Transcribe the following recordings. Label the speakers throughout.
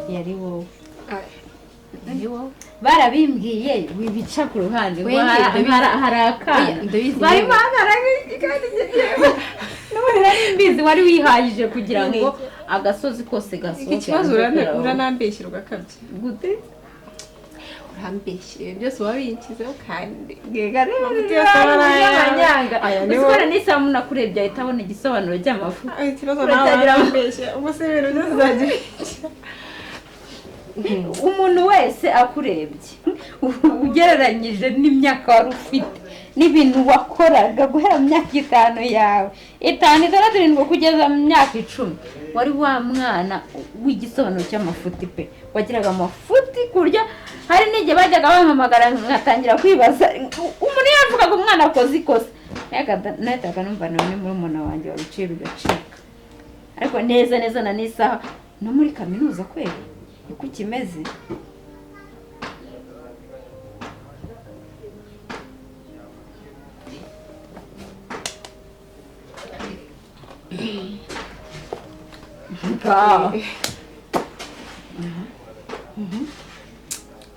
Speaker 1: yari wowe.
Speaker 2: Yari wowe
Speaker 1: Barabimbwiye wibica ku ruhande ngo haraka bari magaragaye kandi none nari mbizi wari wihagije kugira ngo agasozi kose gasohoke.
Speaker 2: Ikibazo uranambeshyira ugakabye gute? Urambeshyira byose wabinkizeho kandi gegare
Speaker 1: y'amanyanga. Usikora n'isamu nakurebye ahita abona igisobanuro cy'amafu.
Speaker 2: Ikibazo narambeshya ubuse ibintu byose
Speaker 1: umuntu wese akurebye ugereranyije n'imyaka wari ufite n'ibintu wakoraga guhera mu myaka 5 yawe 5 7 kugeza mu myaka 10 wari wa mwana w'igisobanuro cy'amafuti pe wagiraga amafuti kurya hari n'igihe bajyaga bampamagara ngatangira kwibaza umuntu yavugaga umwana akoze ikosa nahitaga numva none muri umuntu wanjye waruciye bigacika ariko neza na n'isaha no muri kaminuza kweli uko kimeze.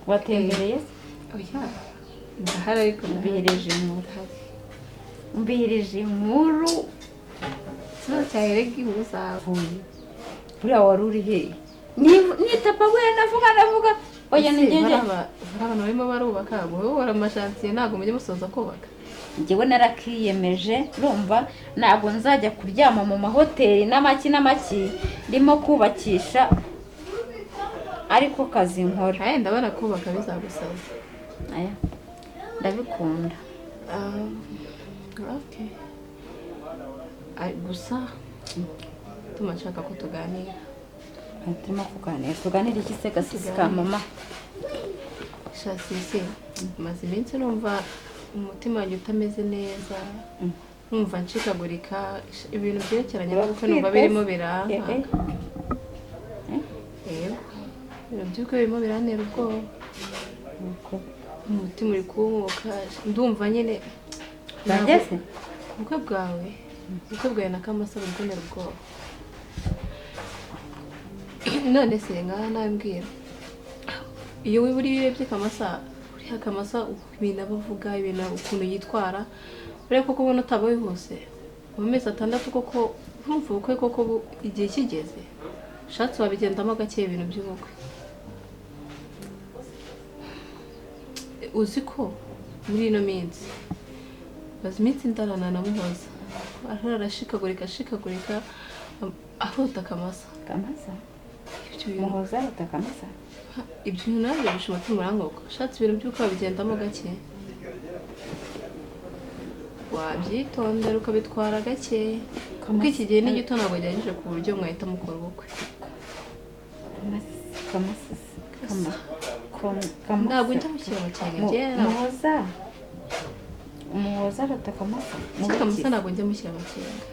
Speaker 1: Watembereye?
Speaker 2: Oya ndahari ariko
Speaker 1: mbihirije inkuru
Speaker 2: cyahirega inkuru zavuye
Speaker 1: buriya wari uri hehe? Nitapa we navuga oya nigeje
Speaker 2: abantu barimo barubaka wowe waramashantiye ntago mujye musoza kubaka.
Speaker 1: Njyewe narakiyemeje urumva ntabwo nzajya kuryama mu mahoteli n'amaki ndimo kubakisha ariko kazi nkora.
Speaker 2: Ndabona kubaka bizagusaza.
Speaker 1: Aya ndabikunda.
Speaker 2: Okay. Gusa tumashaka ko tuganira.
Speaker 1: Turimo tuganira iki se gasisi ka mama?
Speaker 2: Shasisi maze iminsi numva umutima wanjye utameze neza. Numva nshikagurika ibintu byerekeranye n'uko numva birimo biranga. Byuko birimo biranera ubwoba. Umutima uri kumuka ndumva nyine
Speaker 1: bageze
Speaker 2: ubwo bwawe na KAMASA buri ubwoba. None se nambwira iyo wiburi birebye KAMASA uri KAMASA ibintu bavuga ibintu ukuntu yitwara ureko koko ubona utabaye hose mu mezi 6 koko urumva ubukwe koko igihe kigeze shatse wabigendamo gake ibintu by'ubukwe. Uziko muri ino minsi bazimitse indarana na muhoza arashikagurika ahota KAMASA
Speaker 1: muhoza ahota KAMASA
Speaker 2: ibyo nabyo bishobora kumurangoka shatse ibintu by'uko babigendamo gake wabyitondera ukabitwara gake kuko iki gihe ni gito ntabwo gihagije ku buryo mwahita mukora ubukwe. Ntabwo njya mushyira amakenga
Speaker 1: umuhoza ahota KAMASA
Speaker 2: ntabwo njya mushyira amakenga.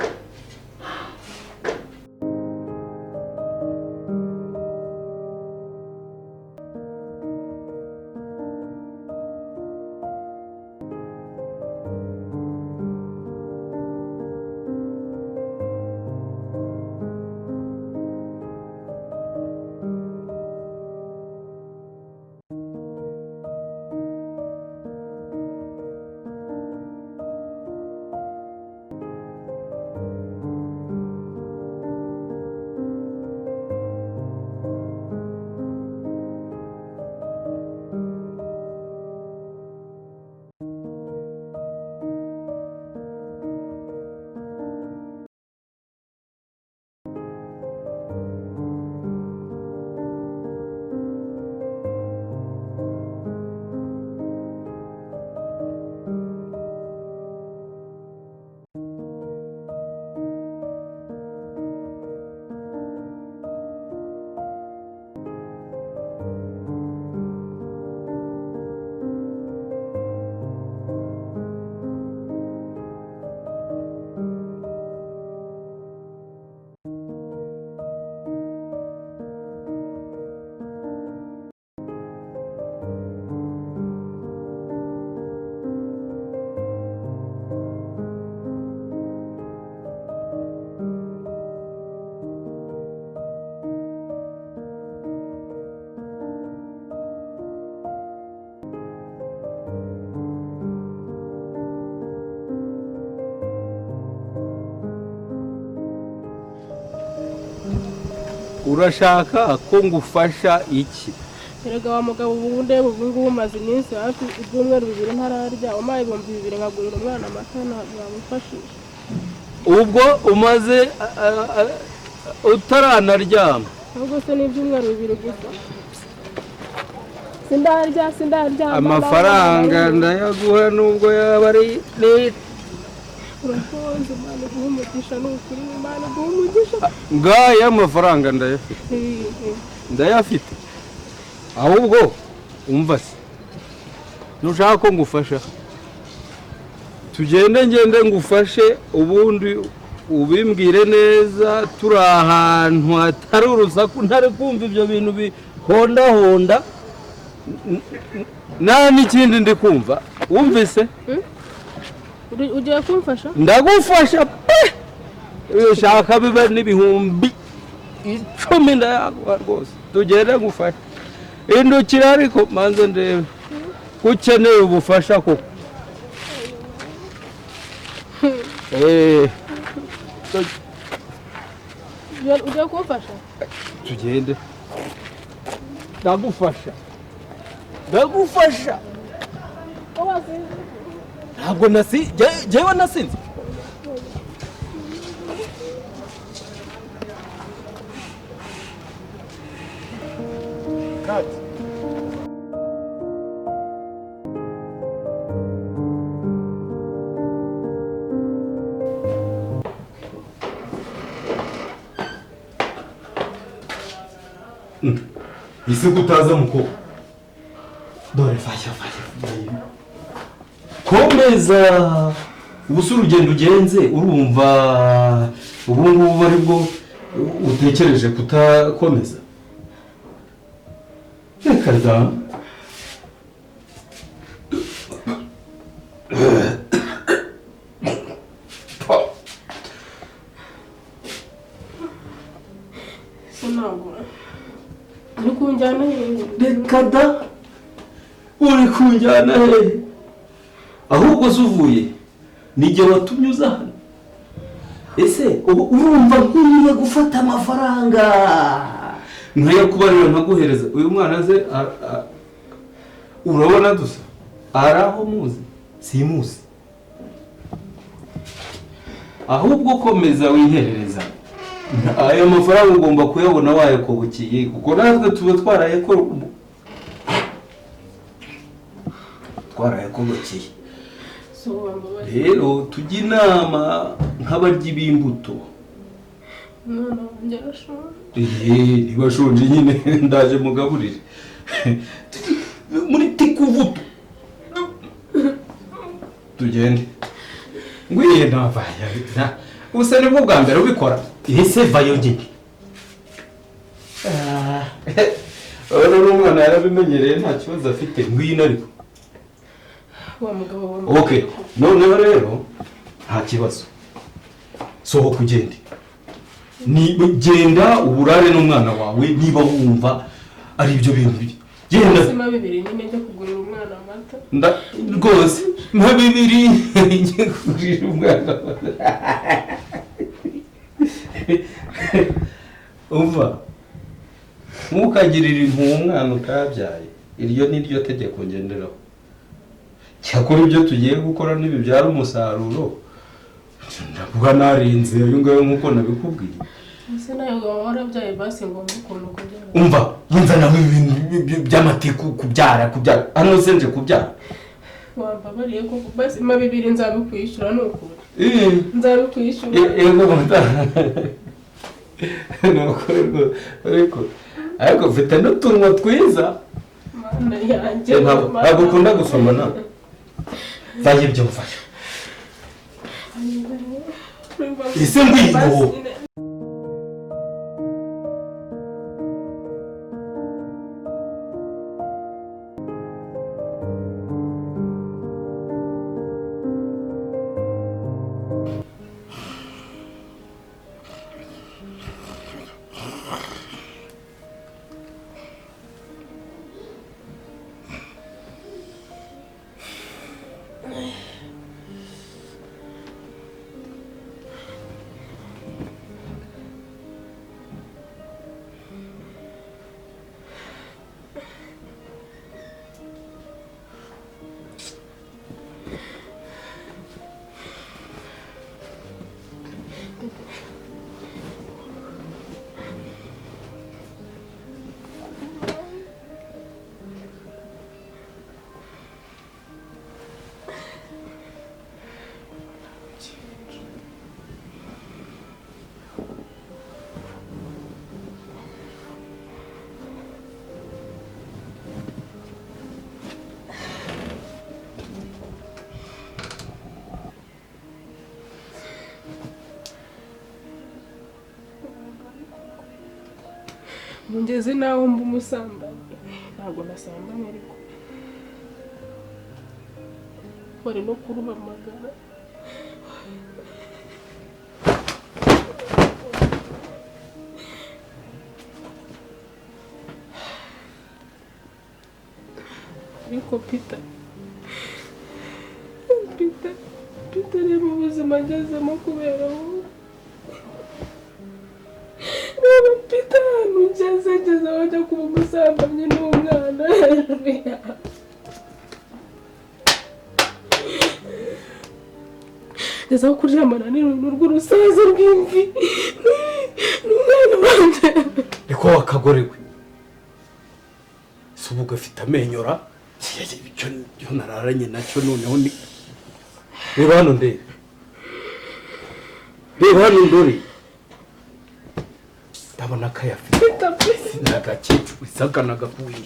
Speaker 3: urashaka ko ngufasha iki?
Speaker 4: Erega wa mugabo ubu ndeba ubu ngubu umaze iminsi hafi ibyumweru 2 ntararya umaye 2,000 nkagurira umwana amata namufashisha.
Speaker 3: Ubwo umaze utaranaryama?
Speaker 4: Ubwo se n'ibyumweru 2 gusa. Sindarya.
Speaker 3: Amafaranga ndayaguha nubwo yaba ari
Speaker 4: urakoze Imana guhumugisha n'ukuri Imana guhumugisha.
Speaker 3: ngaya amafaranga ndayafite. Ahubwo umva se nushaka ko ngufasha tugende ngende ngufashe ubundi ubimbwire neza turi ahantu hatari urusaku ntari kumva ibyo bintu bihonda nta n'ikindi ndi kumva. Wumvise?
Speaker 4: Ugiye kumfasha?
Speaker 3: Ndagufasha pe ushaka biba n'ibihumbi 10 ndayaguha rwose. Tugende ngufashe indukira ariko manze ndebe ukeneye ubufasha koko.
Speaker 4: Ugiye kumfasha?
Speaker 3: Tugende ndagufasha. Ntabwo jewe nasinze. Kati isi kutaza muko dore fasha komeza ubusa urugendo ugenze urumva ubu ngubu ari bwo utekereje kutakomeza. Reka da reka da uri kunjyana he? Ahubwo zuvuye nijye watumye uza hano. Ese urumva nkwiye gufata amafaranga nkayakubarira nkaguhereza uyu mwana ze urabona dusa araho muzi simuzi. Ahubwo komeza wiherereza aya mafaranga ugomba kuyabona wayakobokiye kuko natwe tuba twarayakobokiye. Rero tujya inama nk'abaryi b'imbuto. Ntibashonje nyine ndaje mugaburire muri tikuvuto. Tugende ngwiye ntavaya usa nibwo bwa mbere ubikora. Ese vayo nyine urabona umwana yarabimenyereye nta kibazo afite ngwino ariko
Speaker 4: wa mugabo.
Speaker 3: Okay, noneho rero nta kibazo sohoka ugende. Genda uburare n'umwana wawe niba wumva ari ibyo bintu genda.
Speaker 4: Sima 2 nyine njye kugurira umwana amata.
Speaker 3: Rwose mpa 2 njye kugurira umwana amata. Umva ntukagirire impuhwe umwana utabyaye. Iryo ni ryo tegeko ngenderaho. Cyakora ibyo tugiye gukora n'ibibyara umusaruro ndavuga narinze uyu ngayo nkuko nabikubwiye.
Speaker 4: Ese nayo warabyaye basi ngo mukuntu kubyara.
Speaker 3: Umva nawe ibintu by'amatiku kubyara hano se nje kubyara.
Speaker 4: Wambabariye ko basi ma 2 nzabikwishyura nuko. Nzabikwishyura.
Speaker 3: Yego ariko mfite n'utunwa twiza.
Speaker 4: Mana yanjye
Speaker 3: ntabwo ukunda gusoma na vaye ibyo mfasha. Ese ngwino
Speaker 4: ngeze naho mba umusambanyi ntabwo nasambanye ariko bari no kuruhamagara ariko Peter reba ubuzima ngezemo kubera wowe reba Peter ahantu ngeze wajya kuba umusambanyi n'umwana ngeze aho kuryamana n'irungu rw'urusaza rw'imvi n'umwana wanjye
Speaker 3: niko wakagorewe si ubu gafite amenyora icyo nararanye nacyo noneho ni reba hano ndebe reba hano ndore ndabona kayafite ni agakecuru isaka nagakuye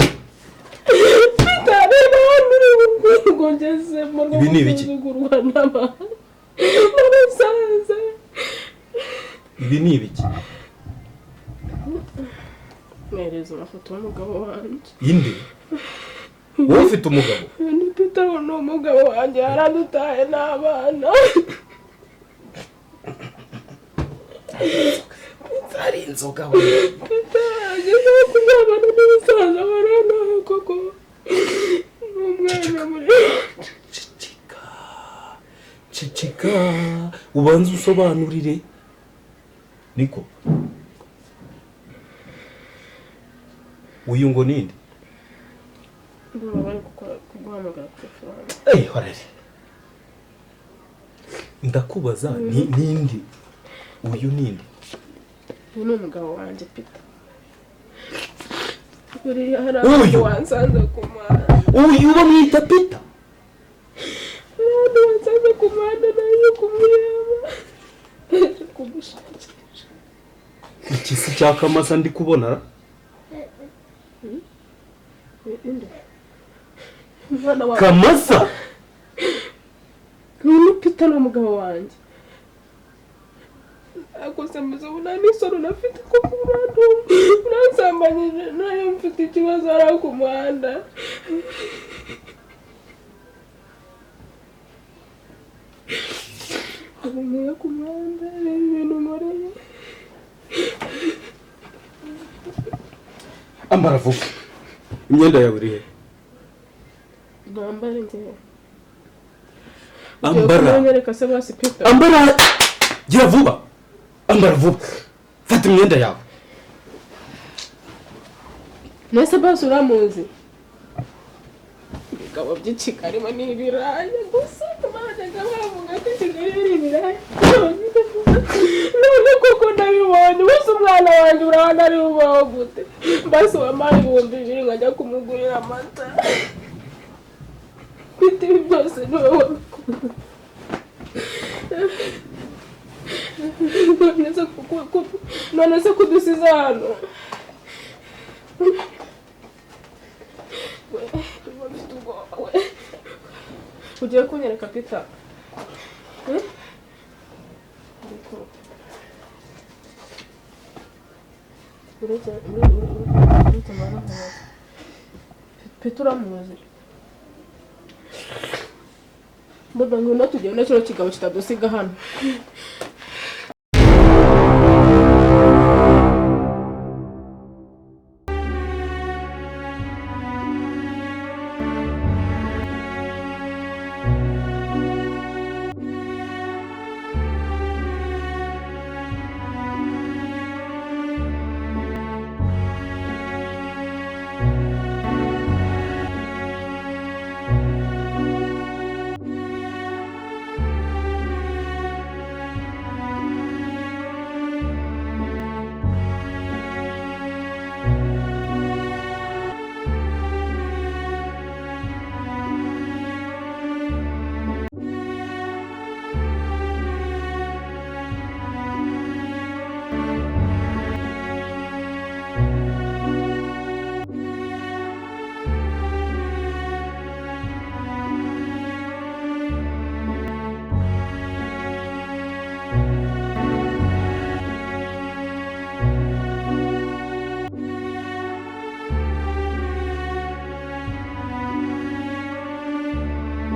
Speaker 4: reba hano ureba ngezemo
Speaker 3: ibi ni ibiki
Speaker 4: n'abasaza
Speaker 3: ibi ni ibiki
Speaker 4: mwereza amafoto y'umugabo wanjye
Speaker 3: inde wowe ufite umugabo
Speaker 4: ni Peter ni umugabo wanjye yaradutaye n'abana
Speaker 3: ari inzoga we
Speaker 4: Peter ageze kuryamana n'umusaza baranawe koko n'umwana muri
Speaker 3: ceceka ubanza usobanurire niko uyu ngo ninde
Speaker 4: ndumva bari kuguhamagara ku telefone
Speaker 3: horere ndakubaza ninde uyu ninde
Speaker 4: uyu ni umugabo wanjye Peter buriya hari ahantu wansanze ku muhanda
Speaker 3: uyu bamwita Peter
Speaker 4: wansanze ku muhanda naje kumureba kumushakisha
Speaker 3: iki si cya Kamasa ndi kubona Kamasa
Speaker 4: ni Peter ni umugabo wanjye akose muzabona n'isoro nafite ko ku muhanda uransambanyije nayo mfite ikibazo ari ku muhanda abonye ku muhanda ibintu nkoreye
Speaker 3: ambara vuba imyenda yawe iri he
Speaker 4: nambare njyewe
Speaker 3: ambara gira vuba ambara vuba fata imyenda yawe
Speaker 4: nese basi uramuzi ibigabo by'ikigarimo n'ibirayi gusa tumajyaga bavuga ko Kigali ari ibirayi none koko ndabibonye bose umwana wanjye urabona ari bubaho gute basi wampaye 2,000 nkajya kumugurira amata bite ibi byose ni wowe none se kudusiza hano ugiye kunyereka Peter Peter uramuzi mbona ngo natugenda kino kigabo kitadusiga hano